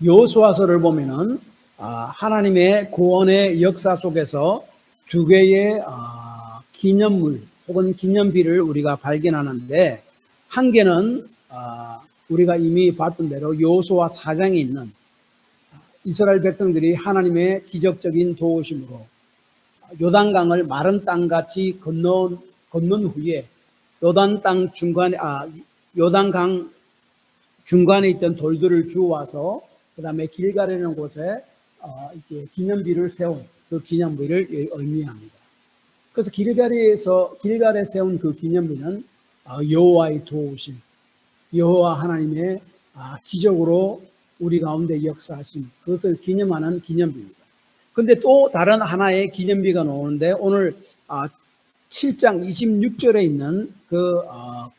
여호수아서를 보면은 하나님의 구원의 역사 속에서 두 개의 기념물 혹은 기념비를 우리가 발견하는데, 한 개는 우리가 이미 봤던 대로 여호수아 4장에 있는 이스라엘 백성들이 하나님의 기적적인 도우심으로 요단강을 마른 땅같이 건넌 후에 요단강 중간에 있던 돌들을 주워와서 그 다음에 길갈이라는 곳에 이렇게 기념비를 세운 그 기념비를 의미합니다. 그래서 길갈에 세운 그 기념비는 여호와의 도우심, 여호와 하나님의 기적으로 우리 가운데 역사하신 그것을 기념하는 기념비입니다. 그런데 또 다른 하나의 기념비가 나오는데, 오늘 7장 26절에 있는 그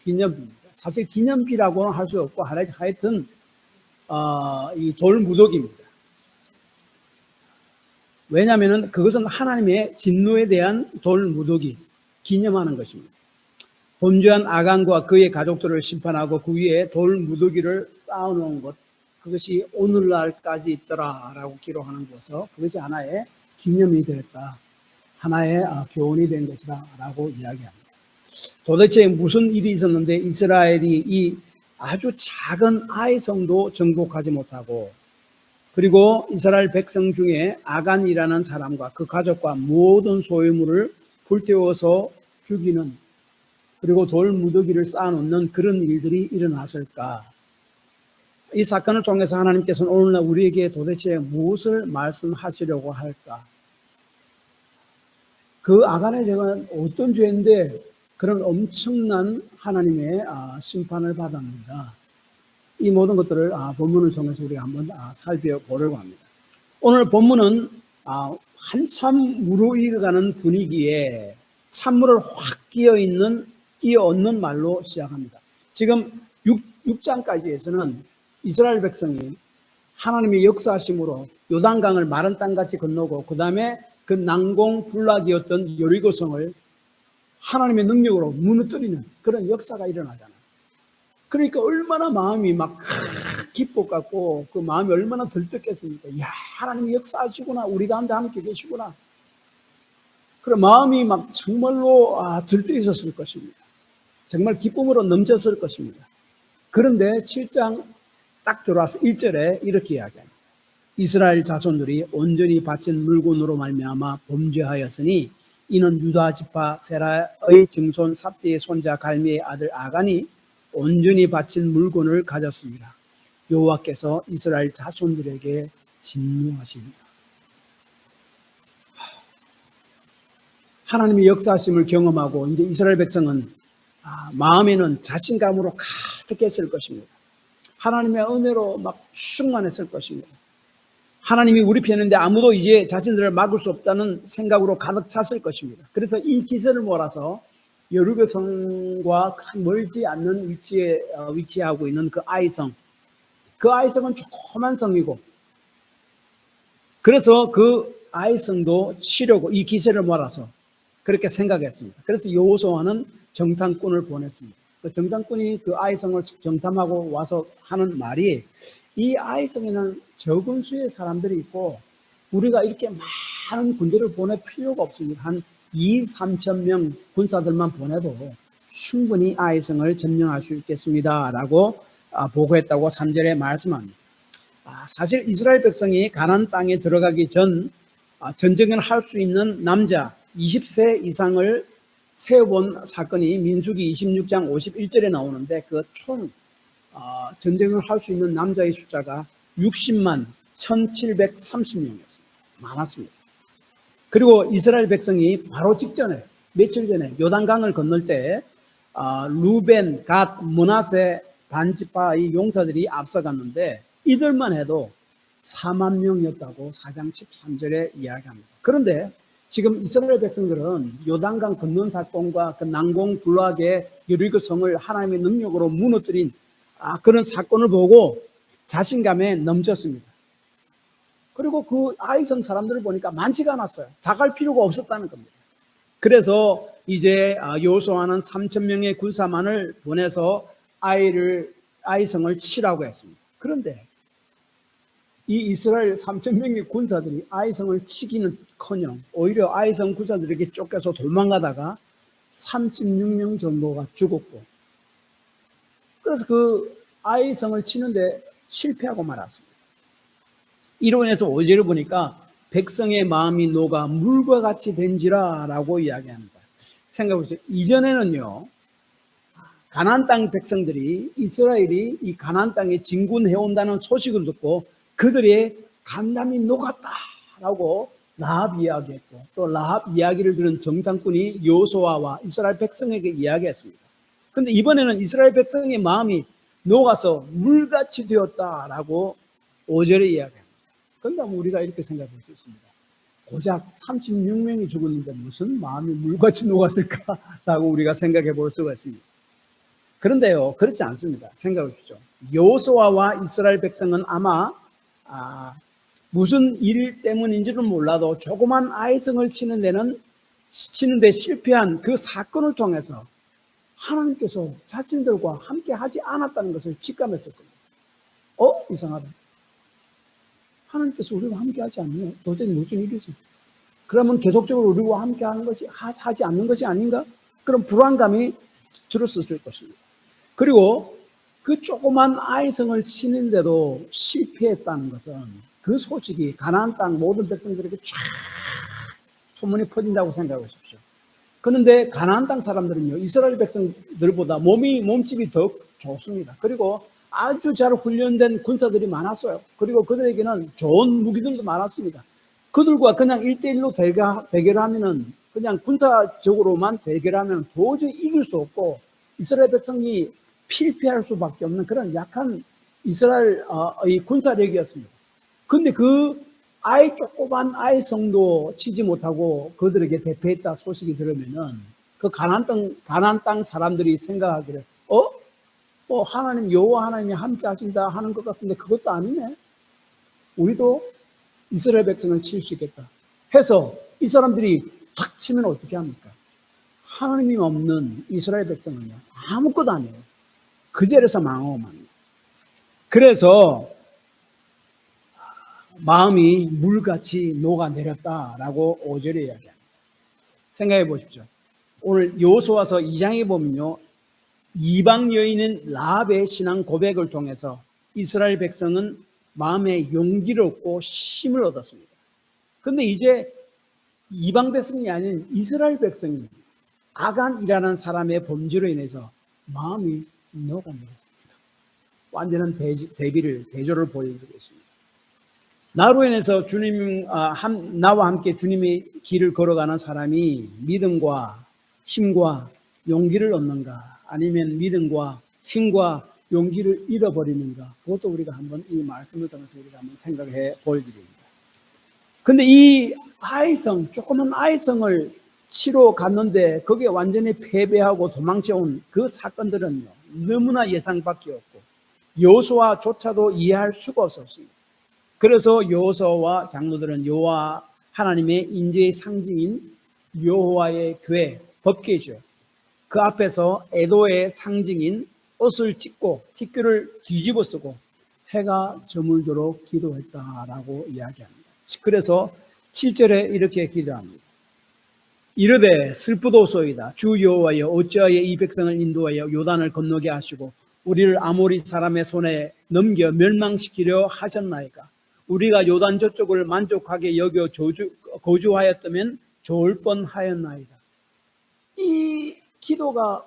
기념비입니다. 사실 기념비라고는 할 수 없고 하여튼 이 돌무더기입니다. 왜냐하면 그것은 하나님의 진노에 대한 돌무더기, 기념하는 것입니다. 범죄한 아간과 그의 가족들을 심판하고 그 위에 돌무더기를 쌓아놓은 것, 그것이 오늘날까지 있더라라고 기록하는 것에서 그것이 하나의 기념이 되었다, 하나의 교훈이 된 것이다라고 이야기합니다. 도대체 무슨 일이 있었는데 이스라엘이 이 아주 작은 아이성도 정복하지 못하고, 그리고 이스라엘 백성 중에 아간이라는 사람과 그 가족과 모든 소유물을 불태워서 죽이는, 그리고 돌무더기를 쌓아놓는 그런 일들이 일어났을까? 이 사건을 통해서 하나님께서는 오늘날 우리에게 도대체 무엇을 말씀하시려고 할까? 그 아간의 죄가 어떤 죄인데 그런 엄청난 하나님의 심판을 받았는가? 이 모든 것들을 본문을 통해서 우리가 한번 살펴보려고 합니다. 오늘 본문은 한참 무르익어가는 분위기에 찬물을 확 끼어얹는 말로 시작합니다. 지금 6장까지에서는 이스라엘 백성이 하나님의 역사하심으로 요단강을 마른 땅같이 건너고, 그 다음에 그 난공불락이었던 여리고성을 하나님의 능력으로 무너뜨리는 그런 역사가 일어나잖아요. 그러니까 얼마나 마음이 막 기뻤고, 그 마음이 얼마나 들떴겠습니까? 야, 하나님이 역사하시구나, 우리 가운데 함께 계시구나. 그래, 마음이 막 정말로 들떠 있었을 것입니다. 정말 기쁨으로 넘쳤을 것입니다. 그런데 7장 딱 들어와서 1절에 이렇게 이야기합니다. 이스라엘 자손들이 온전히 바친 물건으로 말미암아 범죄하였으니 이는 유다 지파 세라의 증손 삽디의 손자 갈미의 아들 아간이 온전히 바친 물건을 가졌습니다. 여호와께서 이스라엘 자손들에게 진노하십니다. 하나님의 역사하심을 경험하고 이제 이스라엘 백성은 마음에는 자신감으로 가득했을 것입니다. 하나님의 은혜로 막 충만했을 것입니다. 하나님이 우리 편인데 아무도 이제 자신들을 막을 수 없다는 생각으로 가득 찼을 것입니다. 그래서 이 기세를 몰아서 여리고성과 멀지 않는 위치에 위치하고 있는 그 아이성, 그 아이성은 조그만 성이고, 그래서 그 아이성도 치려고 이 기세를 몰아서 그렇게 생각했습니다. 그래서 여호수아는 정탐꾼을 보냈습니다. 그 정탐꾼이 그 아이성을 정탐하고 와서 하는 말이, 이 아이성에는 적은 수의 사람들이 있고 우리가 이렇게 많은 군대를 보낼 필요가 없습니다. 한 2-3천 명 군사들만 보내도 충분히 아이성을 점령할 수 있겠습니다 라고 보고했다고 3절에 말씀합니다. 사실 이스라엘 백성이 가나안 땅에 들어가기 전 전쟁을 할 수 있는 남자 20세 이상을 세워본 사건이 민수기 26장 51절에 나오는데, 그 총 전쟁을 할 수 있는 남자의 숫자가 60만 1730명이었습니다. 많았습니다. 그리고 이스라엘 백성이 바로 직전에, 며칠 전에 요단강을 건널 때 루벤, 갓, 므낫세 반지파의 용사들이 앞서갔는데 이들만 해도 4만 명이었다고 4장 13절에 이야기합니다. 그런데 지금 이스라엘 백성들은 요단강 건넌 사건과 그 난공불락의 여리고성을 하나님의 능력으로 무너뜨린 그런 사건을 보고 자신감에 넘쳤습니다. 그리고 그 아이성 사람들을 보니까 많지가 않았어요. 다 갈 필요가 없었다는 겁니다. 그래서 이제 여호수아는 3천 명의 군사만을 보내서 아이성을 치라고 했습니다. 그런데 이 이스라엘 3천 명의 군사들이 아이성을 치기는커녕 오히려 아이성 군사들에게 쫓겨서 도망가다가 36명 정도가 죽었고, 그래서 그 아이성을 치는데 실패하고 말았습니다. 이로 인해서 5절을 보니까 백성의 마음이 녹아 물과 같이 된지라 라고 이야기합니다. 생각해보세요. 이전에는요, 가나안 땅 백성들이, 이스라엘이 이 가나안 땅에 진군해온다는 소식을 듣고 그들의 간담이 녹았다라고 라합 이야기했고, 또 라합 이야기를 들은 정탐꾼이 여호수아와 이스라엘 백성에게 이야기했습니다. 그런데 이번에는 이스라엘 백성의 마음이 녹아서 물같이 되었다라고 5절에 이야기합니다. 그런데 우리가 이렇게 생각할 수 있습니다. 고작 36명이 죽었는데 무슨 마음이 물같이 녹았을까라고 우리가 생각해 볼 수가 있습니다. 그런데요, 그렇지 않습니다. 생각해 보십시오. 여호수아와 이스라엘 백성은 아마 무슨 일 때문인지는 몰라도 조그만 아이성을 치는데 실패한 그 사건을 통해서 하나님께서 자신들과 함께 하지 않았다는 것을 직감했을 겁니다. 이상하다. 하나님께서 우리와 함께 하지 않네요. 도대체 무슨 일이지? 그러면 계속적으로 우리와 함께 하는 것이, 하지 않는 것이 아닌가? 그런 불안감이 들었을 것입니다. 그리고 그 조그만 아이성을 치는데도 실패했다는 것은 그 소식이 가나안 땅 모든 백성들에게 쫙 소문이 퍼진다고 생각해 보십시오. 그런데 가나안 땅 사람들은요, 이스라엘 백성들보다 몸집이 더 좋습니다. 그리고 아주 잘 훈련된 군사들이 많았어요. 그리고 그들에게는 좋은 무기들도 많았습니다. 그들과 그냥 1대1로 대결하면은, 그냥 군사적으로만 대결하면 도저히 이길 수 없고 이스라엘 백성이 필패할 수밖에 없는 그런 약한 이스라엘의 군사력이었습니다. 근데 그 조그만 아이성도 치지 못하고 그들에게 대패했다 소식이 들으면은 그 가나안 땅 사람들이 생각하기를, 하나님, 여호와 하나님이 함께 하신다 하는 것 같은데 그것도 아니네. 우리도 이스라엘 백성을 칠 수 있겠다 해서 이 사람들이 탁 치면 어떻게 합니까? 하나님이 없는 이스라엘 백성은요, 아무것도 아니에요. 그 자리에서 망하고만. 그래서 마음이 물같이 녹아내렸다라고 5절에 이야기합니다. 생각해 보십시오. 오늘 여호수아서 2장에 보면요, 이방 여인인 라합의 신앙 고백을 통해서 이스라엘 백성은 마음에 용기를 얻고 힘을 얻었습니다. 그런데 이제 이방 백성이 아닌 이스라엘 백성이 아간이라는 사람의 범죄로 인해서 마음이 녹아내렸습니다. 완전한 대조를 보여주고 있습니다. 나로 인해서 나와 함께 주님의 길을 걸어가는 사람이 믿음과 힘과 용기를 얻는가, 아니면 믿음과 힘과 용기를 잃어버리는가, 그것도 우리가 한번 이 말씀을 통해서 우리가 한번 생각해 볼 일입니다. 근데 이 조그만 아이성을 치러 갔는데 거기에 완전히 패배하고 도망쳐온 그 사건들은요, 너무나 예상 밖이었고 여호수아조차도 이해할 수가 없었습니다. 그래서 여호수아와 장로들은 여호와 하나님의 인재의 상징인 여호와의 교회, 법궤죠, 그 앞에서 애도의 상징인 옷을 찢고 티끌을 뒤집어 쓰고 해가 저물도록 기도했다라고 이야기합니다. 그래서 7절에 이렇게 기도합니다. 이르되 슬프도소이다. 주 여호와여, 어찌하여 이 백성을 인도하여 요단을 건너게 하시고 우리를 아모리 사람의 손에 넘겨 멸망시키려 하셨나이까. 우리가 요단 저쪽을 만족하게 여겨 거주하였다면 좋을 뻔하였나이다. 이 기도가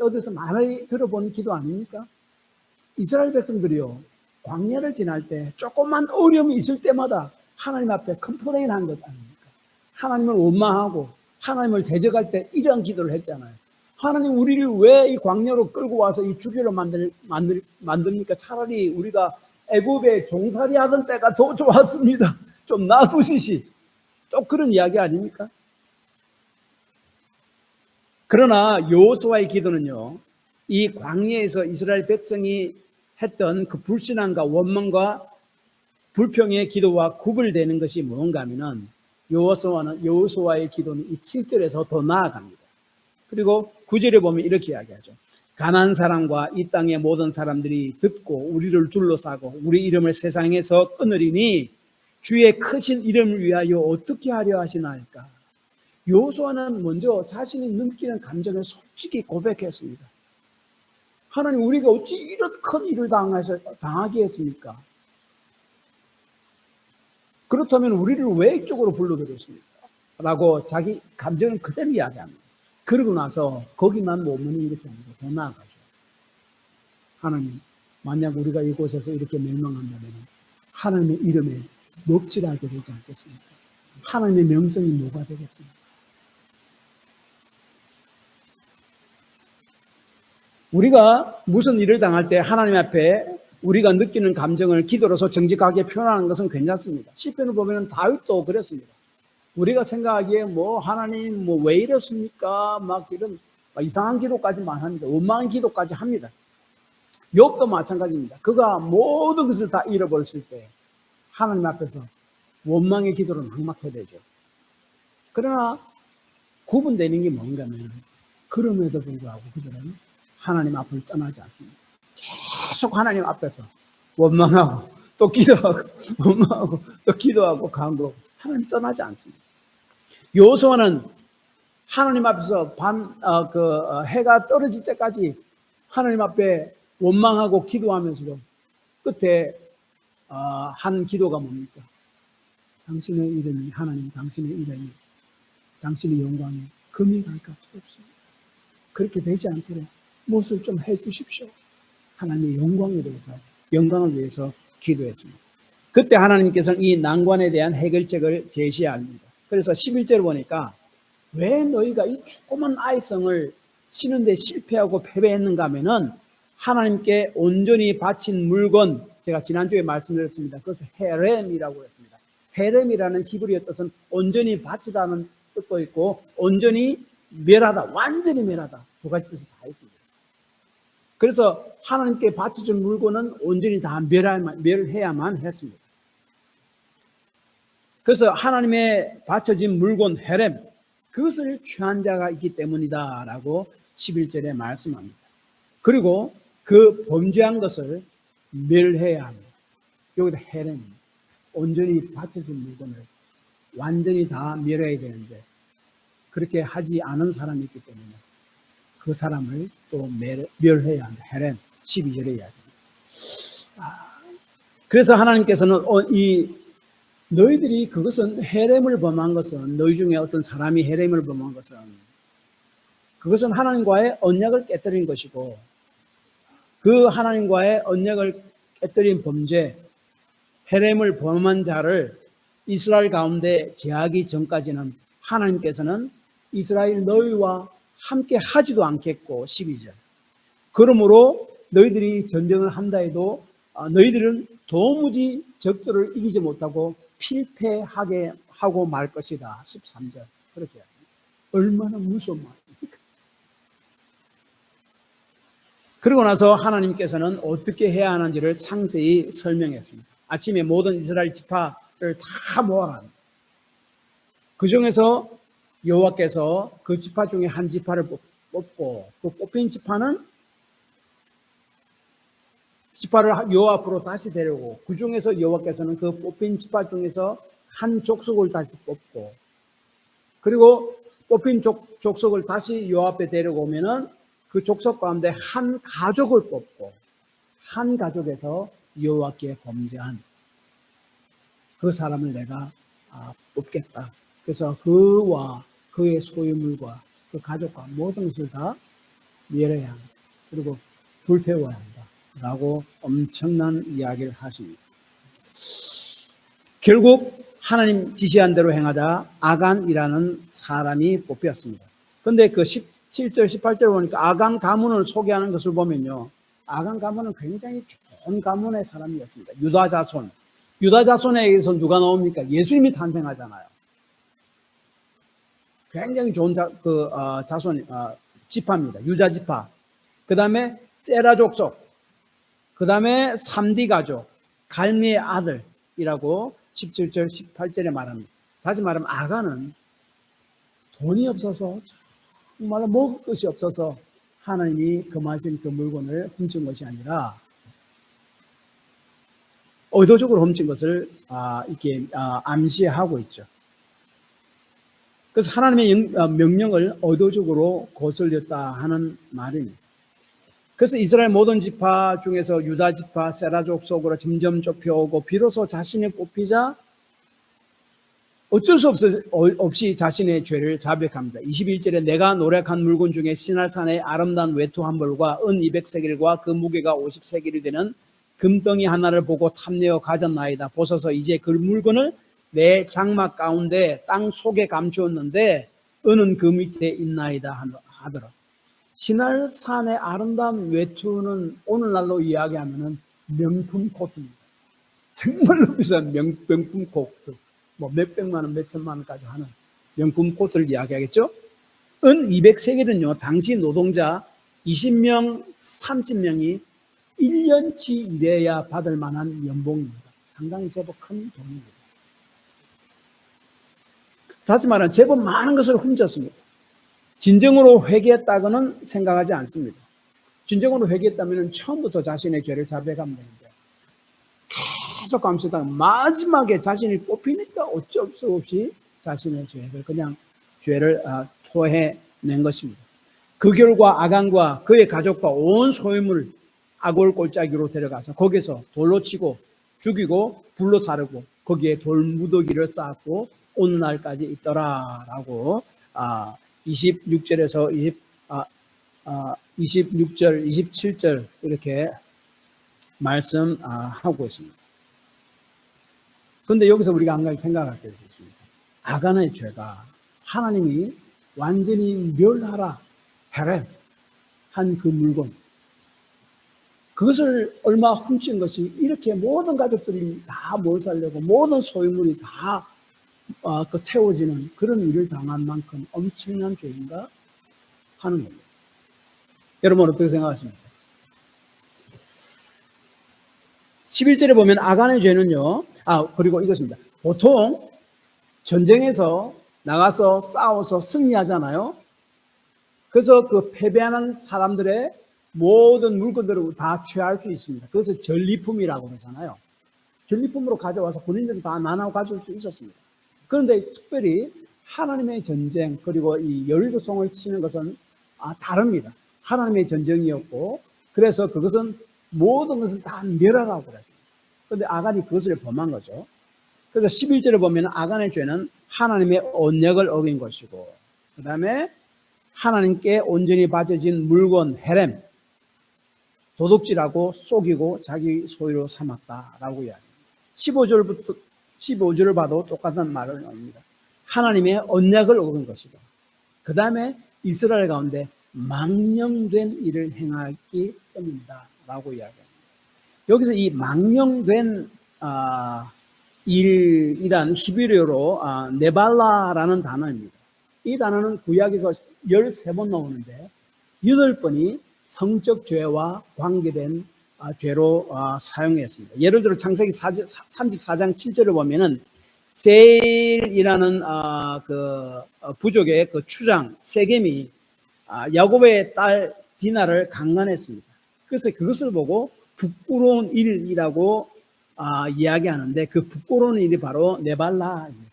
어디서 많이 들어본 기도 아닙니까? 이스라엘 백성들이요, 광야를 지날 때 조금만 어려움이 있을 때마다 하나님 앞에 컴플레인한 것 아닙니까? 하나님을 원망하고 하나님을 대적할 때 이런 기도를 했잖아요. 하나님, 우리를 왜 이 광야로 끌고 와서 이 주기로 만듭니까? 차라리 우리가 애굽에 종살이 하던 때가 더 좋았습니다. 좀 놔두시시. 또 그런 이야기 아닙니까? 그러나 여호수아의 기도는요, 이 광야에서 이스라엘 백성이 했던 그 불신앙과 원망과 불평의 기도와 구별되는 것이 뭔가 하면은, 여호수아의 기도는 이 7절에서 더 나아갑니다. 그리고 9절에 보면 이렇게 이야기하죠. 가난한 사람과 이 땅의 모든 사람들이 듣고 우리를 둘러싸고 우리 이름을 세상에서 끊으리니 주의 크신 이름을 위하여 어떻게 하려 하시나이까. 여호수아는 먼저 자신이 느끼는 감정을 솔직히 고백했습니다. 하나님, 우리가 어찌 이런 큰 일을 당하게 했습니까? 그렇다면 우리를 왜 이쪽으로 불러들였습니까? 라고 자기 감정을 그대로 이야기합니다. 그러고 나서 거기만 머무는 것이 아니고 더 나아가죠. 하나님, 만약 우리가 이곳에서 이렇게 멸망한다면 하나님의 이름에 먹칠하게 되지 않겠습니까? 하나님의 명성이 뭐가 되겠습니까? 우리가 무슨 일을 당할 때 하나님 앞에 우리가 느끼는 감정을 기도로서 정직하게 표현하는 것은 괜찮습니다. 시편을 보면 다윗도 그랬습니다. 우리가 생각하기에 하나님 왜 이렇습니까? 막 이런 이상한 기도까지만 합니다. 원망의 기도까지 합니다. 욥도 마찬가지입니다. 그가 모든 것을 다 잃어버렸을 때 하나님 앞에서 원망의 기도를 막막해야 되죠. 그러나 구분되는 게 뭔가 하면 그럼에도 불구하고 그들은 하나님 앞을 떠나지 않습니다. 계속 하나님 앞에서 원망하고 또 기도하고 원망하고 또 기도하고 간구하고 하나님 떠나지 않습니다. 여호수아는 하나님 앞에서 해가 떨어질 때까지 하나님 앞에 원망하고 기도하면서도 끝에 한 기도가 뭡니까? 당신의 이름이 하나님, 당신의 이름이 당신의 영광이 금이 갈 것 없습니다. 그렇게 되지 않도록 무엇을 좀 해주십시오. 하나님의 영광을 위해서 기도했습니다. 그때 하나님께서는 이 난관에 대한 해결책을 제시합니다. 그래서 11절 보니까 왜 너희가 이 조그만 아이성을 치는데 실패하고 패배했는가 하면은 하나님께 온전히 바친 물건, 제가 지난주에 말씀드렸습니다. 그것을 헤렘이라고 했습니다. 헤렘이라는 히브리어 뜻은 온전히 바치다는 뜻도 있고 온전히 멸하다, 완전히 멸하다, 두 가지 뜻이 다 있습니다. 그래서 하나님께 바쳐준 물건은 온전히 다 멸해야만 했습니다. 그래서 하나님의 바쳐진 물건 헤렘, 그것을 취한 자가 있기 때문이다 라고 11절에 말씀합니다. 그리고 그 범죄한 것을 멸해야 합니다. 여기다 헤렘, 온전히 바쳐진 물건을 완전히 다 멸해야 되는데 그렇게 하지 않은 사람이 있기 때문에 그 사람을 또 멸해야 한다. 헤렘, 12절에 이야기합니다. 그래서 하나님께서는 너희들이 그것은 헤렘을 범한 것은, 너희 중에 어떤 사람이 헤렘을 범한 것은 그것은 하나님과의 언약을 깨뜨린 것이고 그 하나님과의 언약을 깨뜨린 범죄, 헤렘을 범한 자를 이스라엘 가운데 제하기 전까지는 하나님께서는 이스라엘 너희와 함께 하지도 않겠고 12절. 그러므로 너희들이 전쟁을 한다 해도 너희들은 도무지 적들을 이기지 못하고 필패하게 하고 말 것이다. 13절. 그렇게 합니다. 얼마나 무서운 말입니까? 그러고 나서 하나님께서는 어떻게 해야 하는지를 상세히 설명했습니다. 아침에 모든 이스라엘 지파를 다 모아라. 그 중에서 여호와께서 그 지파 중에 한 지파를 뽑고 그 뽑힌 지파를 여호와 앞으로 다시 데려오고 그 중에서 여호와께서는 그 뽑힌 지파 중에서 한 족속을 다시 뽑고 그리고 뽑힌 족속을 다시 여호와 앞에 데려오면은 그 족속 가운데 한 가족을 뽑고 한 가족에서 여호와께 범죄한 그 사람을 내가 뽑겠다. 그래서 그와 그의 소유물과 그 가족과 모든 것을 다 멸해야 한다. 그리고 불태워야 한다. 라고 엄청난 이야기를 하십니다. 결국 하나님 지시한 대로 행하자 아간이라는 사람이 뽑혔습니다. 그런데 그 17절, 18절 보니까 아간 가문을 소개하는 것을 보면요. 아간 가문은 굉장히 좋은 가문의 사람이었습니다. 유다 자손. 유다 자손에 의해서 누가 나옵니까? 예수님이 탄생하잖아요. 굉장히 좋은 자손, 지파입니다. 유다 지파. 그 다음에 세라 족속. 그 다음에 3D 가족. 갈미의 아들이라고 17절, 18절에 말합니다. 다시 말하면 아간은 돈이 없어서 정말 먹을 것이 없어서 하나님이 금하신 그 물건을 훔친 것이 아니라 의도적으로 훔친 것을 이렇게 암시하고 있죠. 그래서 하나님의 명령을 의도적으로 거슬렸다 하는 말입니다. 그래서 이스라엘 모든 지파 중에서 유다 지파 세라족 속으로 점점 좁혀오고 비로소 자신이 뽑히자 어쩔 수 없이 자신의 죄를 자백합니다. 21절에 내가 노력한 물건 중에 시날산의 아름다운 외투 한 벌과 은 200세겔과 그 무게가 50세겔이 되는 금덩이 하나를 보고 탐내어 가졌나이다. 보소서 이제 그 물건을 내 장막 가운데 땅 속에 감추었는데 은은 그 밑에 있나이다 하더라. 시날산의 아름다운 외투는 오늘날로 이야기하면 명품 코트입니다. 정말로 비싼 명품 코트. 뭐 몇백만 원, 몇천만 원까지 하는 명품 코트를 이야기하겠죠. 은 200세겔은요, 당시 노동자 20명, 30명이 1년치 일해야 받을 만한 연봉입니다. 상당히 제법 큰 돈입니다. 다시 말하면 제법 많은 것을 훔쳤습니다. 진정으로 회개했다고는 생각하지 않습니다. 진정으로 회개했다면 처음부터 자신의 죄를 자백하면 되는데 계속 감추다가 마지막에 자신이 뽑히니까 어쩔 수 없이 자신의 죄를 토해낸 것입니다. 그 결과 아간과 그의 가족과 온 소유물을 아골 골짜기로 데려가서 거기서 돌로 치고 죽이고 불로 자르고 거기에 돌무더기를 쌓았고 오늘날까지 있더라라고 26절에서 26절, 27절 이렇게 말씀하고 있습니다. 그런데 여기서 우리가 한 가지 생각할 게 있습니다. 아간의 죄가 하나님이 완전히 멸하라 해라 한 그 물건, 그것을 얼마 훔친 것이 이렇게 모든 가족들이 다 몰살려고 모든 소유물이 다 태워지는 그런 일을 당한 만큼 엄청난 죄인가 하는 겁니다. 여러분 어떻게 생각하십니까? 11절에 보면 아간의 죄는요, 그리고 이것입니다. 보통 전쟁에서 나가서 싸워서 승리하잖아요. 그래서 그 패배하는 사람들의 모든 물건들을 다 취할 수 있습니다. 그래서 전리품이라고 그러잖아요. 전리품으로 가져와서 본인들은 다 나눠 가질 수 있었습니다. 그런데 특별히 하나님의 전쟁 그리고 이 여리고성을 치는 것은 다릅니다. 하나님의 전쟁이었고 그래서 그것은 모든 것을 다 멸하라고 그랬습니다. 그런데 아간이 그것을 범한 거죠. 그래서 11절에 보면 아간의 죄는 하나님의 언약을 어긴 것이고 그 다음에 하나님께 온전히 바쳐진 물건 헤렘 도둑질하고 속이고 자기 소유로 삼았다라고 이야기합니다. 15절을 봐도 똑같은 말을 합니다. 하나님의 언약을 어긴 것이고 그 다음에 이스라엘 가운데 망령된 일을 행하기 때문이다 라고 이야기합니다. 여기서 이 망령된 일이란 히브리어로 네발라라는 단어입니다. 이 단어는 구약에서 13번 나오는데 8번이 성적 죄와 관계된 죄로 사용했습니다. 예를 들어 창세기 34장 7절을 보면은 세일이라는 그 부족의 그 추장 세겜이 야곱의 딸 디나를 강간했습니다. 그래서 그것을 보고 부끄러운 일이라고 이야기하는데 그 부끄러운 일이 바로 네발라입니다.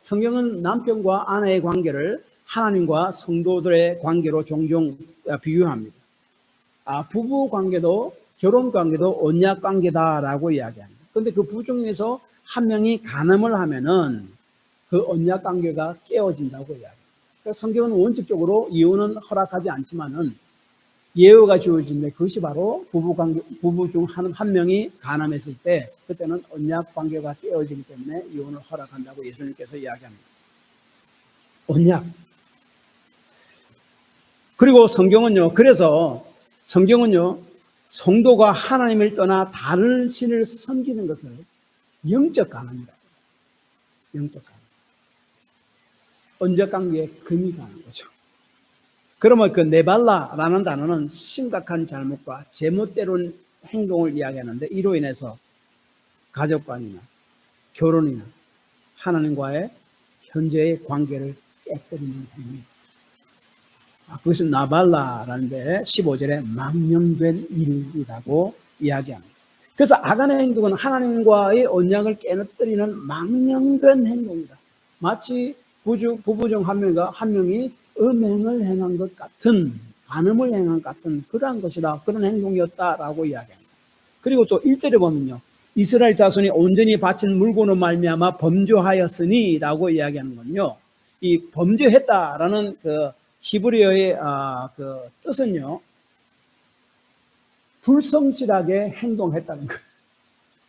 성경은 남편과 아내의 관계를 하나님과 성도들의 관계로 종종 비유합니다. 부부 관계도 결혼 관계도 언약 관계다라고 이야기합니다. 그런데 그 부부 중에서 한 명이 간음을 하면은 그 언약 관계가 깨어진다고 이야기합니다. 그래서 성경은 원칙적으로 이혼은 허락하지 않지만은 예외가 주어진데 그것이 바로 부부 중 한 명이 간음했을 때 그때는 언약 관계가 깨어지기 때문에 이혼을 허락한다고 예수님께서 이야기합니다. 언약. 그리고 그래서 성경은요, 성도가 하나님을 떠나 다른 신을 섬기는 것을 영적 간음이라고 해요. 영적 간음. 언적 관계에 금이 가는 거죠. 그러면 그 네발라라는 단어는 심각한 잘못과 제멋대로운 행동을 이야기하는데 이로 인해서 가족관이나 결혼이나 하나님과의 현재의 관계를 깨뜨리는 행위. 그것은 나발라라는데 15절에 망령된 일이라고 이야기합니다. 그래서 아간의 행동은 하나님과의 언약을 깨뜨리는 망령된 행동이다. 마치 부부 중 한 명이 음행을 행한 것 같은, 간음을 행한 것 같은 그러한 것이다. 그런 행동이었다라고 이야기합니다. 그리고 또 1절에 보면요. 이스라엘 자손이 온전히 바친 물건으로 말미암아 범죄하였으니 라고 이야기하는 건요. 이 범죄했다라는 그 히브리어의 그 뜻은요. 불성실하게 행동했다는 거예요.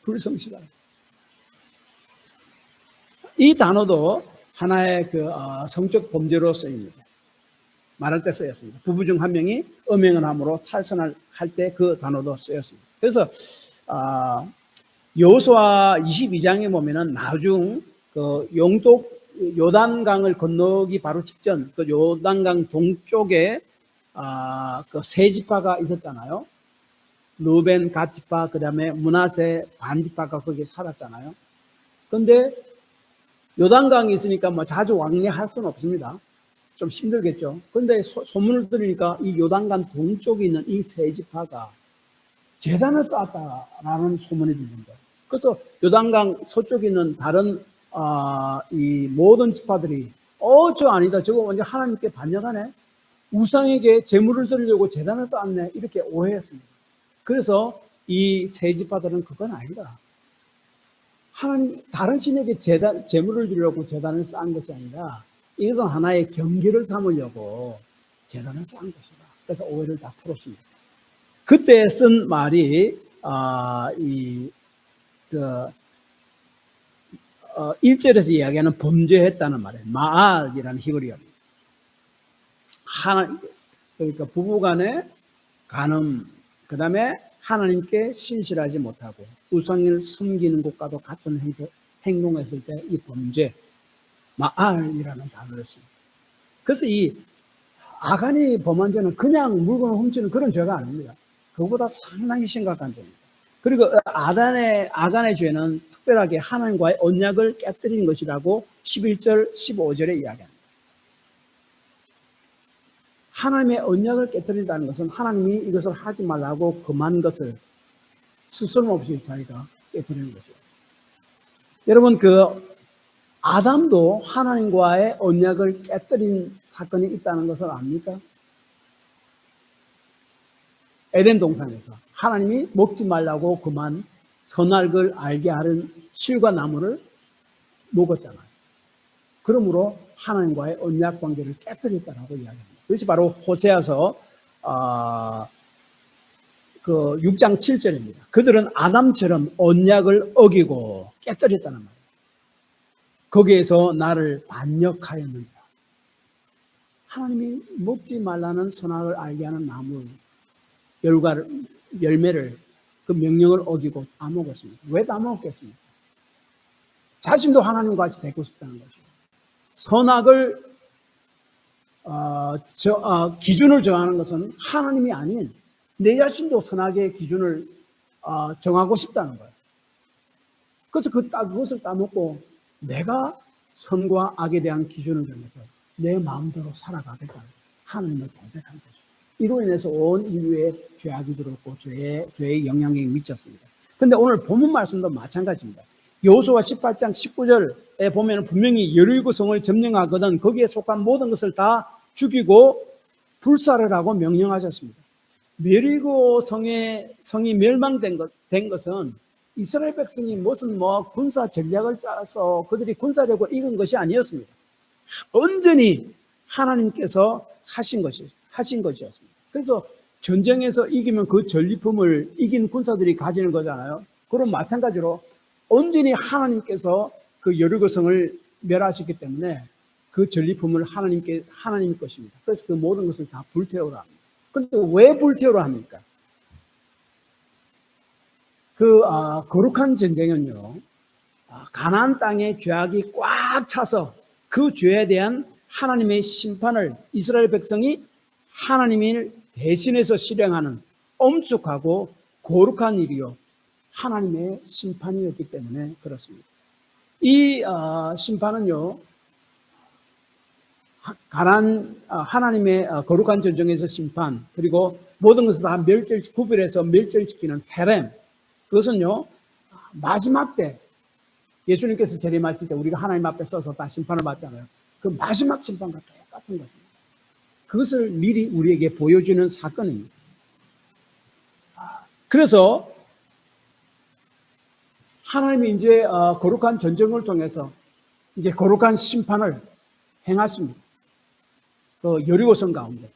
불성실하게. 이 단어도 하나의 그 성적 범죄로 쓰입니다. 말할 때 쓰였습니다. 부부 중 한 명이 음행을 함으로 탈선을 할 때 그 단어도 쓰였습니다. 그래서 여호수아 22장에 보면은 나중 그 용독 요단강을 건너기 바로 직전 그 요단강 동쪽에 그 세 지파가 있었잖아요. 루벤 갓지파 그다음에 므낫세 반지파가 거기에 살았잖아요. 근데 요단강이 있으니까 뭐 자주 왕래할 수는 없습니다. 좀 힘들겠죠. 근데 소문을 들으니까 이 요단강 동쪽에 있는 이 세 지파가 제단을 쌓았다라는 소문이 들린다. 그래서 요단강 서쪽에 있는 다른 이 모든 지파들이 저 아니다. 저거 완전 하나님께 반역하네. 우상에게 제물을 드리려고 제단을 쌓았네. 이렇게 오해했습니다. 그래서 이 세 지파들은 그건 아니다. 하나님 다른 신에게 제물을 드리려고 제단을 쌓은 것이 아니라 이것은 하나의 경계를 삼으려고 제단을 쌓은 것이다. 그래서 오해를 다 풀었습니다. 그때 쓴 말이 1절에서 이야기하는 범죄했다는 말이에요. 마알이라는 히브리어입니다. 그러니까 부부간의 간음, 그 다음에 하나님께 신실하지 못하고 우상을 숨기는 것과도 같은 행동했을 때 이 범죄, 마알이라는 단어를 씁니다. 그래서 이 아간이 범한 죄는 그냥 물건을 훔치는 그런 죄가 아닙니다. 그보다 상당히 심각한 죄입니다. 그리고 아간의 죄는 특별하게 하나님과의 언약을 깨뜨린 것이라고 11절, 15절에 이야기합니다. 하나님의 언약을 깨뜨린다는 것은 하나님이 이것을 하지 말라고 금한 것을 스스럼없이 자기가 깨뜨리는 거죠. 여러분, 아담도 하나님과의 언약을 깨뜨린 사건이 있다는 것을 압니까? 에덴 동산에서 하나님이 먹지 말라고 그만 선악을 알게 하는 실과 나무를 먹었잖아요. 그러므로 하나님과의 언약 관계를 깨뜨렸다라고 이야기합니다. 그것이 바로 호세아서 6장 7절입니다. 그들은 아담처럼 언약을 어기고 깨뜨렸다는 말이에요. 거기에서 나를 반역하였느니라. 하나님이 먹지 말라는 선악을 알게 하는 나무 열매를 그 명령을 어기고 따먹었습니다. 왜 따먹었겠습니까? 자신도 하나님과 같이 되고 싶다는 거죠. 선악을 기준을 정하는 것은 하나님이 아닌 내 자신도 선악의 기준을 정하고 싶다는 거예요. 그래서 그것을 따먹고 내가 선과 악에 대한 기준을 정해서 내 마음대로 살아가겠다. 하나님을 대적한 거죠. 이로 인해서 온 인류에 죄악이 들었고 죄의 영향력이 미쳤습니다. 그런데 오늘 본문 말씀도 마찬가지입니다. 여호수아 18장 19절에 보면 분명히 여리고 성을 점령하거든 거기에 속한 모든 것을 다 죽이고 불사르라고 명령하셨습니다. 여리고 성이 멸망된 것은 이스라엘 백성이 무슨 군사 전략을 짜서 그들이 군사력을 이긴 것이 아니었습니다. 온전히 하나님께서 하신 것이었습니다. 그래서 전쟁에서 이기면 그 전리품을 이긴 군사들이 가지는 거잖아요. 그럼 마찬가지로 온전히 하나님께서 그 여리고 성을 멸하셨기 때문에 그 전리품을 하나님 것입니다. 그래서 그 모든 것을 다 불태우라 합니다. 그런데 왜 불태우라 합니까? 거룩한 전쟁은요, 가나안 땅에 죄악이 꽉 차서 그 죄에 대한 하나님의 심판을 이스라엘 백성이 하나님을 대신해서 실행하는 엄숙하고 거룩한 일이요, 하나님의 심판이었기 때문에 그렇습니다. 이 심판은요, 하나님의 거룩한 전쟁에서 심판, 그리고 모든 것을 다 구별해서 멸절시키는 헤렘, 그것은요 마지막 때 예수님께서 재림하실 때 우리가 하나님 앞에 서서 다 심판을 받잖아요. 그 마지막 심판과 똑같은 것입니다. 그것을 미리 우리에게 보여주는 사건입니다. 그래서 하나님이 이제 거룩한 전쟁을 통해서 이제 거룩한 심판을 행하십니다. 그 여리고성 가운데.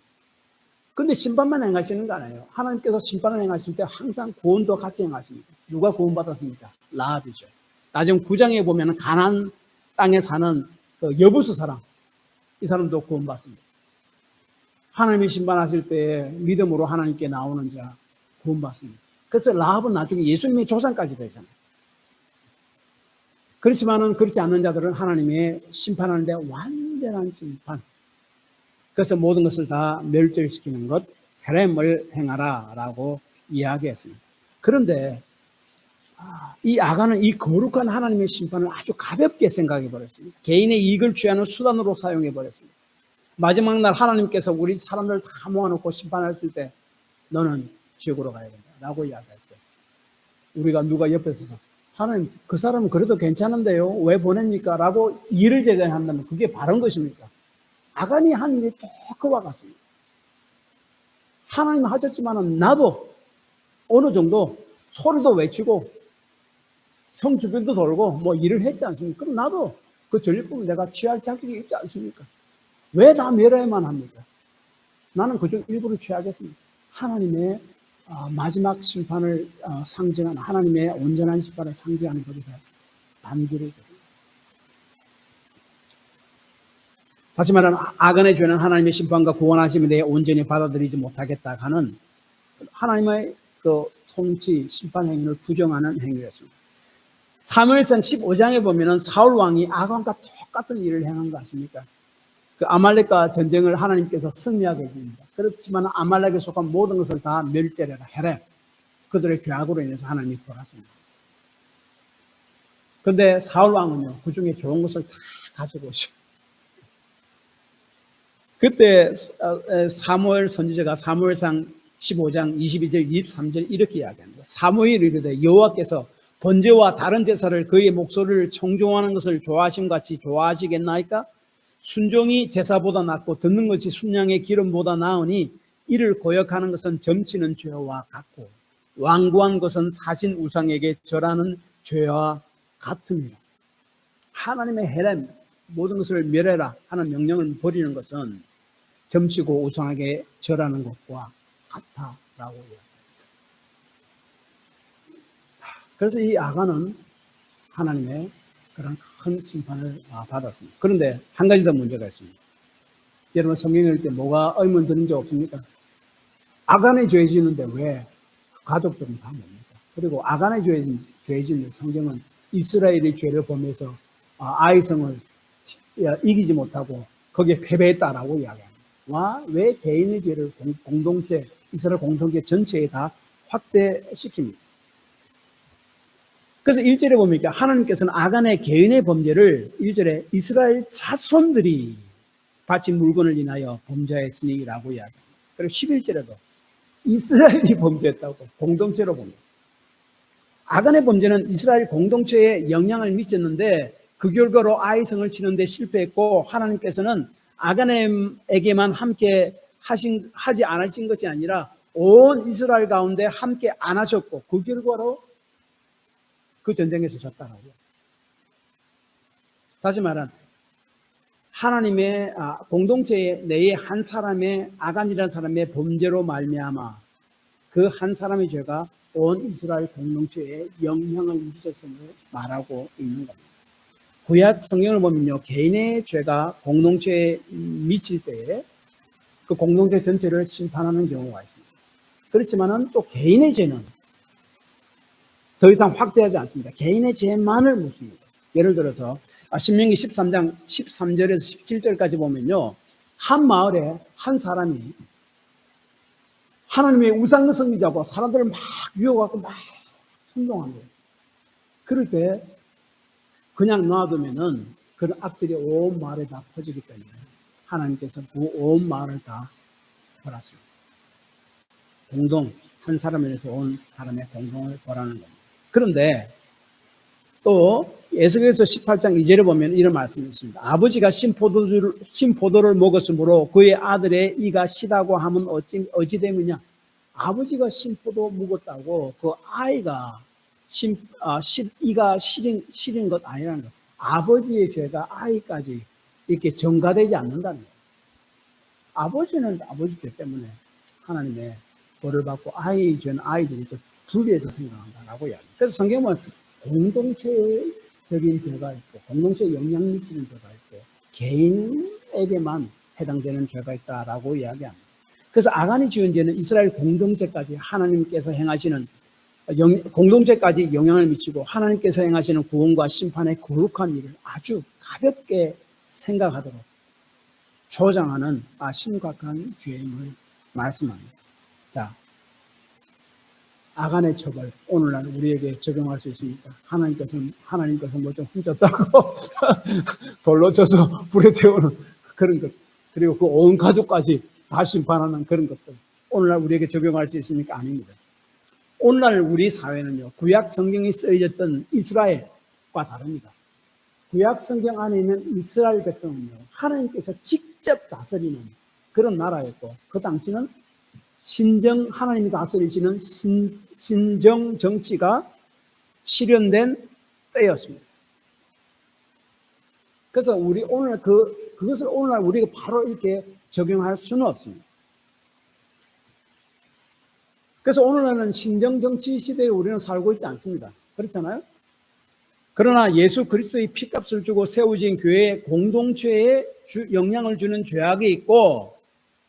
근데 심판만 행하시는 거 아니에요. 하나님께서 심판을 행하실 때 항상 구원도 같이 행하십니다. 누가 구원받았습니까? 라합이죠. 나중 9장에 보면 가나안 땅에 사는 그 여부수 사람, 이 사람도 구원받습니다. 하나님이 심판하실 때 믿음으로 하나님께 나오는 자 구원받습니다. 그래서 라합은 나중에 예수님의 조상까지 되잖아요. 그렇지만은 그렇지 않는 자들은 하나님의 심판하는데 완전한 심판. 그래서 모든 것을 다 멸절시키는 것, 헤렘을 행하라 라고 이야기했습니다. 그런데 이 아간은 이 거룩한 하나님의 심판을 아주 가볍게 생각해 버렸습니다. 개인의 이익을 취하는 수단으로 사용해 버렸습니다. 마지막 날 하나님께서 우리 사람들 다 모아놓고 심판했을 때 너는 지옥으로 가야 된다 라고 이야기할 때 우리가 누가 옆에 서서 하나님 그 사람은 그래도 괜찮은데요 왜 보냅니까? 라고 이의를 제기한다면 그게 바른 것입니까? 아간이 한 일이 또 그와 같습니다. 하나님 하셨지만 나도 어느 정도 소리도 외치고 성 주변도 돌고 뭐 일을 했지 않습니까? 그럼 나도 그 전리품을 내가 취할 자격이 있지 않습니까? 왜 다 멸해야만 합니까? 나는 그중 일부를 취하겠습니다. 하나님의 마지막 심판을 상징하는 하나님의 온전한 심판을 상징하는 것에서 반기를 드립니다. 다시 말하면 아간의 죄는 하나님의 심판과 구원하심에 대해 온전히 받아들이지 못하겠다 하는 하나님의 그 통치 심판 행위를 부정하는 행위였습니다. 사무엘상 15장에 보면은 사울 왕이 아간과 똑같은 일을 행한 거 아십니까? 그 아말렉과 전쟁을 하나님께서 승리하게 해줍니다. 그렇지만 아말렉에 속한 모든 것을 다 멸절해라 헤렘, 그들의 죄악으로 인해서 하나님이 돌았습니다. 그런데 사울 왕은요 그 중에 좋은 것을 다 가지고 오죠. 그때 사무엘 선지자가 사무엘상 15장 22절 23절 이렇게 이야기합니다. 사무엘이 이르되 여호와께서 번제와 다른 제사를 그의 목소리를 청종하는 것을 좋아하심 같이 좋아하시겠나이까? 순종이 제사보다 낫고 듣는 것이 순양의 기름보다 나으니 이를 고역하는 것은 점치는 죄와 같고 완고한 것은 사신 우상에게 절하는 죄와 같으니라. 하나님의 헤렘 모든 것을 멸해라 하는 명령을 버리는 것은 점치고 우상에게 절하는 것과 같다라고 이야기합니다. 그래서 이 아간은 하나님의 그런 큰 심판을 받았습니다. 그런데 한 가지 더 문제가 있습니다. 여러분 성경 읽을 때 뭐가 의문 드는 적 없습니까? 아간의 죄 지는데 왜 가족들은 다 뭡니까? 그리고 아간의 죄 지는 성경은 이스라엘의 죄를 보면서 아이성을 이기지 못하고 거기에 패배했다라고 이야기합니다. 왜 개인의 죄를 공동체, 이스라엘 공동체 전체에 다 확대시킵니다. 그래서 1절에 보니까 하나님께서는 아간의 개인의 범죄를 1절에 이스라엘 자손들이 바친 물건을 인하여 범죄했으니 라고 이야기합니다. 그리고 11절에도 이스라엘이 범죄했다고 공동체로 봅니다. 아간의 범죄는 이스라엘 공동체에 영향을 미쳤는데 그 결과로 아이성을 치는데 실패했고 하나님께서는 아간에게만 함께 하지 않으신 것이 아니라 온 이스라엘 가운데 함께 안 하셨고 그 결과로 그 전쟁에서 졌다라고요. 다시 말하면 하나님의 공동체의 내의 한 사람의 아간이라는 사람의 범죄로 말미암아 그 한 사람의 죄가 온 이스라엘 공동체에 영향을 미쳤음을 말하고 있는 겁니다. 구약 성경을 보면요, 개인의 죄가 공동체에 미칠 때에 그 공동체 전체를 심판하는 경우가 있습니다. 그렇지만은 또 개인의 죄는 더 이상 확대하지 않습니다. 개인의 죄만을 묻습니다. 예를 들어서 신명기 13장 13절에서 17절까지 보면요, 한 마을에 한 사람이 하나님의 우상 섬기자고 사람들을 막 유혹하고 막 선동한 거예요. 그럴 때 그냥 놔두면은 그런 악들이 온 마을에 다 퍼지기 때문에 하나님께서 그 온 마을을 다 벌하십니다. 공동, 한 사람에서 온 사람의 공동을 벌하는 겁니다. 그런데 또 에스겔서 18장 2절에 보면 이런 말씀이 있습니다. 아버지가 신포도를 먹었으므로 그의 아들의 이가 시다고 하면 어찌 되느냐. 아버지가 신포도 먹었다고 그 아이가 이가 시린 것 아니라는 것. 아버지의 죄가 아이까지 이렇게 전가되지 않는다는 거예요. 아버지는 아버지 죄 때문에 하나님의 벌을 받고 아이 죄는 아이들이 또 분리해서 생각한다라고 이야기합니다. 그래서 성경은 공동체적인 죄가 있고 공동체에 영향 미치는 죄가 있고 개인에게만 해당되는 죄가 있다라고 이야기합니다. 그래서 아간이 지은 죄는 이스라엘 공동체까지 하나님께서 행하시는 공동체까지 영향을 미치고 하나님께서 행하시는 구원과 심판의 거룩한 일을 아주 가볍게 생각하도록 조장하는 심각한 죄임을 말씀합니다. 자, 아간의 처벌 오늘날 우리에게 적용할 수 있습니까? 하나님께서 뭐 좀 훔쳤다고 돌로 쳐서 불에 태우는 그런 것, 그리고 그 온 가족까지 다 심판하는 그런 것들 오늘날 우리에게 적용할 수 있습니까? 아닙니다. 오늘날 우리 사회는요, 구약 성경이 쓰여졌던 이스라엘과 다릅니다. 구약 성경 안에 있는 이스라엘 백성은요, 하나님께서 직접 다스리는 그런 나라였고, 그 당시는 하나님이 다스리시는 신정 정치가 실현된 때였습니다. 그래서 그것을 오늘날 우리가 바로 이렇게 적용할 수는 없습니다. 그래서 오늘날은 신정 정치 시대에 우리는 살고 있지 않습니다. 그렇잖아요? 그러나 예수 그리스도의 피값을 주고 세워진 교회 공동체에 영향을 주는 죄악이 있고,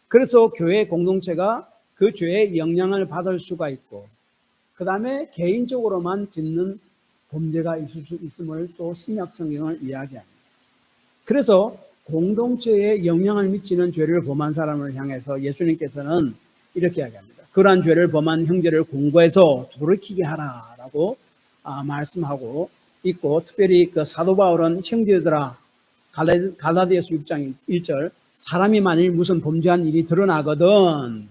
그래서 교회 공동체가 그 죄의 영향을 받을 수가 있고, 그 다음에 개인적으로만 짓는 범죄가 있을 수 있음을 또 신약 성경을 이야기합니다. 그래서 공동체에 영향을 미치는 죄를 범한 사람을 향해서 예수님께서는 이렇게 이야기합니다. 그러한 죄를 범한 형제를 공고해서 돌이키게 하라라고 말씀하고 있고, 특별히 그 사도 바울은 형제들아, 갈라디아서 6장 1절, 사람이 만일 무슨 범죄한 일이 드러나거든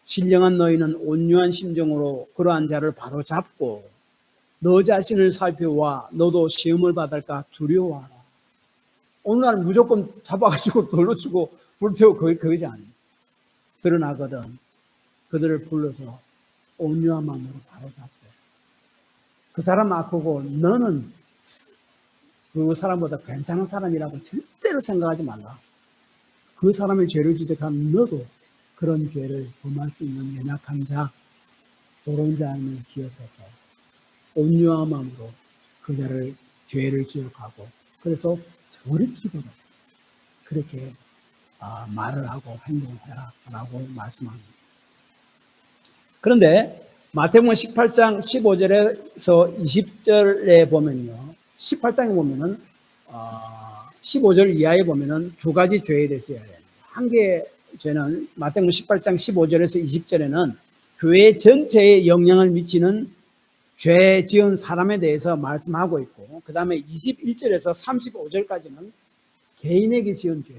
신령한 너희는 온유한 심정으로 그러한 자를 바로 잡고 너 자신을 살펴와 너도 시험을 받을까 두려워하라. 오늘날 무조건 잡아가지고 돌로 치고 불태우고 그것이 아닙니다. 드러나거든 그들을 불러서 온유한 마음으로 바로 잡고 그 사람 아프고 너는 그 사람보다 괜찮은 사람이라고 절대로 생각하지 말라. 그 사람의 죄를 지적한 너도 그런 죄를 범할 수 있는 연약한 자, 도로운 자임을 기억해서 온유한 마음으로 그 자를 죄를 기억하고 그래서 돌이키도록 그렇게 말을 하고 행동해라 라고 말씀합니다. 그런데 마태복음 18장 15절에서 20절에 보면요, 18장에 보면은 15절 이하에 보면은 두 가지 죄에 대해서 이야기합니다. 한 개 죄는 마태복음 18장 15절에서 20절에는 교회 전체에 영향을 미치는 죄 지은 사람에 대해서 말씀하고 있고, 그 다음에 21절에서 35절까지는 개인에게 지은 죄,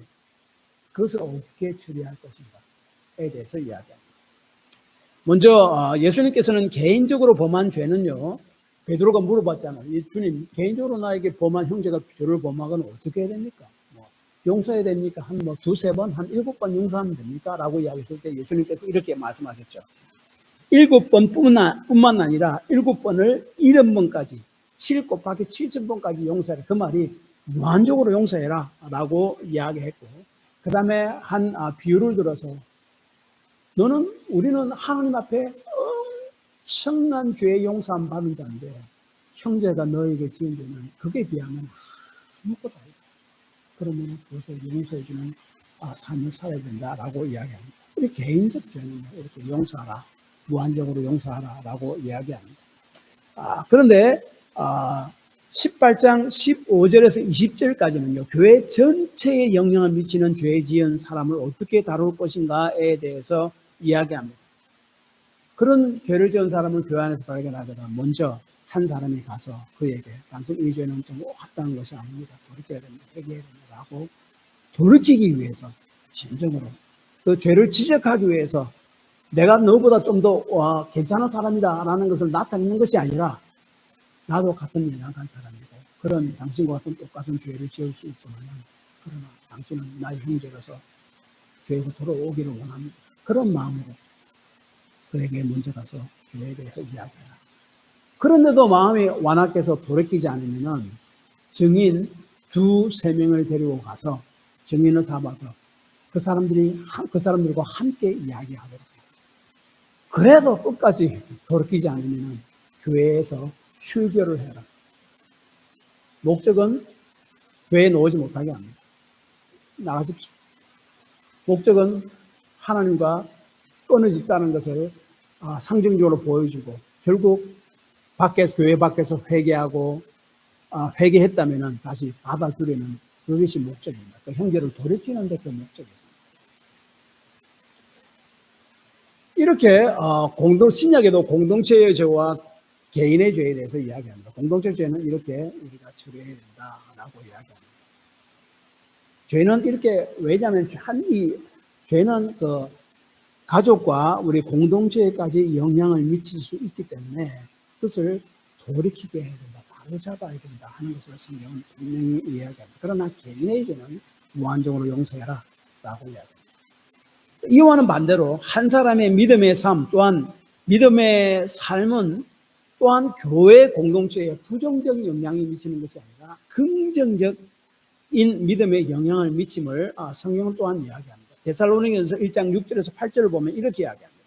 그것을 어떻게 처리할 것인가에 대해서 이야기합니다. 먼저 예수님께서는 개인적으로 범한 죄는요, 베드로가 물어봤잖아요. 주님, 개인적으로 나에게 범한 형제가 죄를 범하거나 어떻게 해야 됩니까? 용서해야 됩니까? 한 두세 번, 한 7번 용서하면 됩니까? 라고 이야기했을 때 예수님께서 이렇게 말씀하셨죠. 7번뿐만 아니라 7번을 70번까지 7 곱하기 70번까지 용서해라. 그 말이 무한적으로 용서해라 라고 이야기했고, 그 다음에 한 비유를 들어서 우리는 하나님 앞에 엄청난 죄의 용서함 받은 자인데 형제가 너에게 지은 죄는 그게 비하면 아무것도 아니다. 그러면 그것을 용서해주는 삶을 살아야 된다라고 이야기합니다. 우리 개인적 죄는 이렇게 용서하라, 무한적으로 용서하라라고 이야기합니다. 그런데 18장 15절에서 20절까지는요, 교회 전체에 영향을 미치는 죄 지은 사람을 어떻게 다룰 것인가에 대해서 이야기합니다. 그런 죄를 지은 사람을 교회 안에서 발견하거나 먼저 한 사람이 가서 그에게 단순히 이 죄는 좀 합당한 것이 아닙니다. 돌이켜야 됩니다. 회개해야 됩니다. 라고 돌이키기 위해서, 진정으로 그 죄를 지적하기 위해서 내가 너보다 좀 더 괜찮은 사람이다 라는 것을 나타내는 것이 아니라 나도 같은 연약한 사람이고 그런 당신과 같은 똑같은 죄를 지을 수 있지만 그러나 당신은 나의 형제로서 죄에서 돌아오기를 원합니다. 그런 마음으로 그에게 먼저 가서 죄에 대해서 이야기해라. 그런데도 마음이 완악해서 돌이키지 않으면 증인 2-3명을 데리고 가서 증인을 삼아서 그 사람들과 함께 이야기하도록 해요. 그래도 끝까지 돌이키지 않으면 교회에서 출교를 해라. 목적은 교회에 나오지 못하게 합니다. 나가십시오. 목적은 하나님과 끊어졌다는 것을 상징적으로 보여주고 결국 교회 밖에서 회개하고 회개했다면 다시 받아주려는 그것이 목적입니다. 그 형제를 돌이키는 데 그 목적이 있습니다. 이렇게 신약에도 공동체의 죄와 개인의 죄에 대해서 이야기합니다. 공동체 죄는 이렇게 우리가 처리해야 된다라고 이야기합니다. 죄는 이렇게, 왜냐하면 죄는 그 가족과 우리 공동체에까지 영향을 미칠 수 있기 때문에 그것을 돌이키게 해야 된다, 바로 잡아야 된다 하는 것을 성경은 분명히 이야기합니다. 그러나 개인의 죄는 무한정으로 용서해라 라고 이야기합니다. 이와는 반대로 한 사람의 믿음의 삶 또한 믿음의 삶은 또한 교회 공동체에 부정적 영향이 미치는 것이 아니라 긍정적인 믿음에 영향을 미침을 성경은 또한 이야기합니다. 데살로니가서 1장 6절에서 8절을 보면 이렇게 이야기합니다.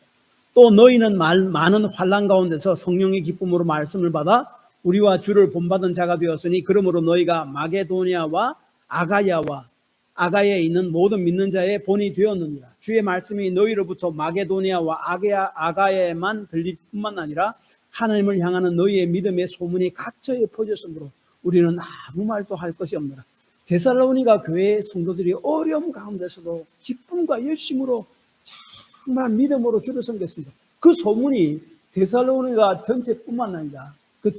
또 너희는 많은 환난 가운데서 성령의 기쁨으로 말씀을 받아 우리와 주를 본받은 자가 되었으니 그러므로 너희가 마게도니아와 아가야에 있는 모든 믿는 자의 본이 되었느니라. 주의 말씀이 너희로부터 마게도니아와 아가야에만 들릴 뿐만 아니라 하나님을 향하는 너희의 믿음의 소문이 각처에 퍼졌으므로 우리는 아무 말도 할 것이 없느라. 데살로니가 교회의 성도들이 어려움 가운데서도 기쁨과 열심으로 정말 믿음으로 주를 섬겼습니다. 그 소문이 데살로니가 전체뿐만 아니라 그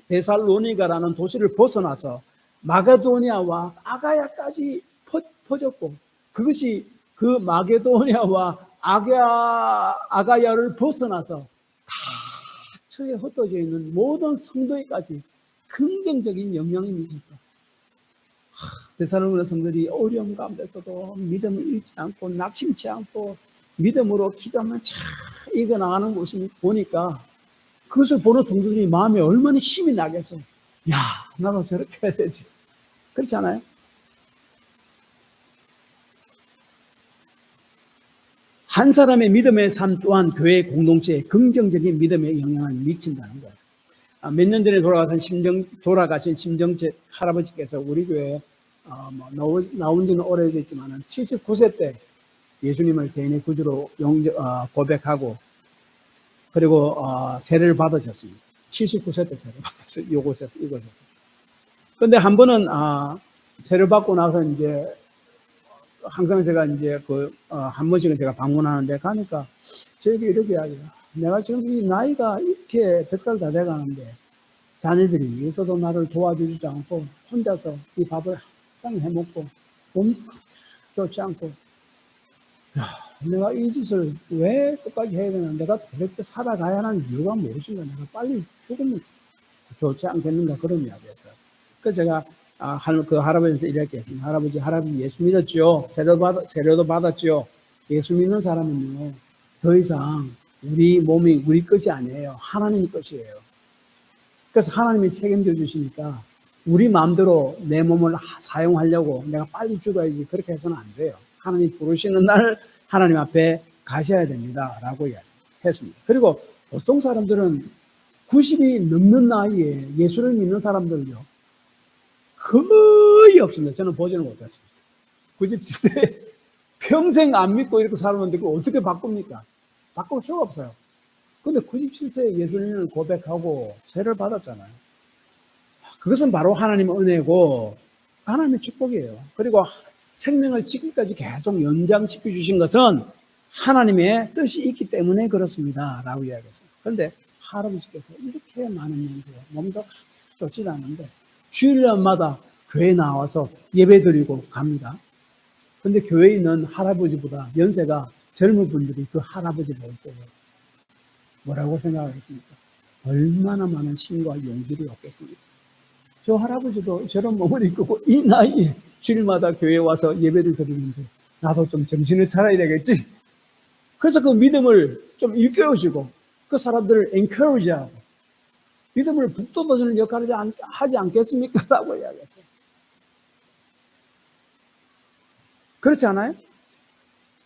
데살로니가라는 도시를 벗어나서 마게도니아와 아가야까지 퍼졌고 그것이 그 마게도니아와 아가야를 벗어나서 각처에 흩어져 있는 모든 성도에까지 긍정적인 영향이 미칩니다. 데살로니가 성도들이 어려움 가운데서도 믿음을 잃지 않고 낙심치 않고 믿음으로 기도하면 참 이겨나가는 모습을 보니까 그것을 보는 성도들이 마음에 얼마나 힘이 나겠어. 야, 나도 저렇게 해야 되지. 그렇지 않아요? 한 사람의 믿음의 삶 또한 교회 공동체에 긍정적인 믿음의 영향을 미친다는 거예요. 몇 년 전에 돌아가신 심정책 할아버지께서 우리 교회에 나온 지는 오래됐지만 79세 때 예수님을 개인의 구주로 고백하고 그리고 세례를 받으셨습니다. 79세 때 세례를 받았어요. 이곳에서. 근데 한 번은 세례를 받고 나서 이제 항상 제가 이제 한 번씩은 제가 방문하는데 가니까 저에게 이렇게 이야기해요. 내가 지금 이 나이가 이렇게 100살 다 돼가는데 자네들이 있어도 나를 도와주지 않고 혼자서 이 밥을 항상 해먹고 몸 좋지 않고 내가 이 짓을 왜 끝까지 해야 되나, 내가 도대체 살아가야 하는 이유가 무엇인가, 내가 빨리 죽으면 좋지 않겠는가, 그런 이야기였어요. 그래서 제가 그 할아버지한테 이렇게 했습니다. 할아버지 예수 믿었죠? 세례도 받았죠? 예수 믿는 사람은요 더 이상 우리 몸이 우리 것이 아니에요. 하나님 것이에요. 그래서 하나님이 책임져 주시니까 우리 마음대로 내 몸을 사용하려고 내가 빨리 죽어야지 그렇게 해서는 안 돼요. 하나님 부르시는 날 하나님 앞에 가셔야 됩니다 라고 했습니다. 그리고 보통 사람들은 90이 넘는 나이에 예수를 믿는 사람들요 거의 없습니다. 저는 보지는 못했습니다. 97세 평생 안 믿고 이렇게 살았는데 그걸 어떻게 바꿉니까? 바꿀 수가 없어요. 근데 97세에 예수님을 고백하고 세례를 받았잖아요. 그것은 바로 하나님의 은혜고 하나님의 축복이에요. 그리고 생명을 지금까지 계속 연장시켜 주신 것은 하나님의 뜻이 있기 때문에 그렇습니다 라고 이야기했어요. 그런데 할아버지께서 이렇게 많은 연세, 몸도 좋지 않은데 주일날마다 교회에 나와서 예배 드리고 갑니다. 근데 교회에 있는 할아버지보다 연세가 젊은 분들이 그 할아버지 볼 때 뭐라고 생각하겠습니까? 얼마나 많은 힘과 용기를 얻겠습니까? 저 할아버지도 저런 몸을 이끌고 이 나이에 주일마다 교회에 와서 예배를 드리는데 나도 좀 정신을 차려야 되겠지. 그래서 그 믿음을 좀 일깨워주고 그 사람들을 encourage하고 믿음을 북돋아주는 역할을 하지 않겠습니까? 라고 이야기했어요. 그렇지 않아요?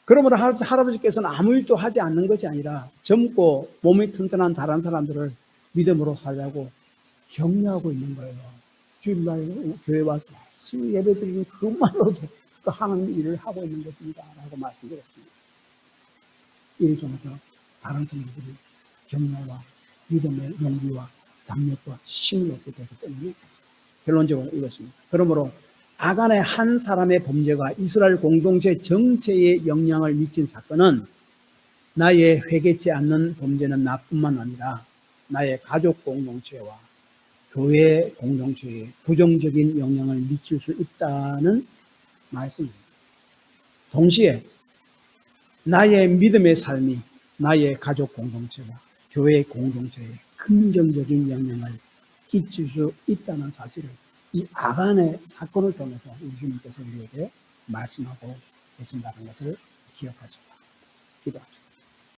그러므로 할아버지께서는 아무 일도 하지 않는 것이 아니라 젊고 몸이 튼튼한 다른 사람들을 믿음으로 살자고 격려하고 있는 거예요. 주일날 교회 와서 예배 드리는 그것만으로도 그 하는 일을 하고 있는 것입니다. 라고 말씀드렸습니다. 이를 통해서 다른 성도들이 격려와 믿음의 용기와 담력과 힘을 얻게 되기 때문에 결론적으로 이것입니다. 그러므로 아간의 한 사람의 범죄가 이스라엘 공동체 전체에 영향을 미친 사건은 나의 회개치 않는 범죄는 나뿐만 아니라 나의 가족 공동체와 교회 공동체에 부정적인 영향을 미칠 수 있다는 말씀입니다. 동시에 나의 믿음의 삶이 나의 가족 공동체와 교회 공동체에 긍정적인 영향을 끼칠 수 있다는 사실을 이 아간의 사건을 통해서 우리 주님께서 우리에게 말씀하고 계신다는 것을 기억하십니다. 기도합시다.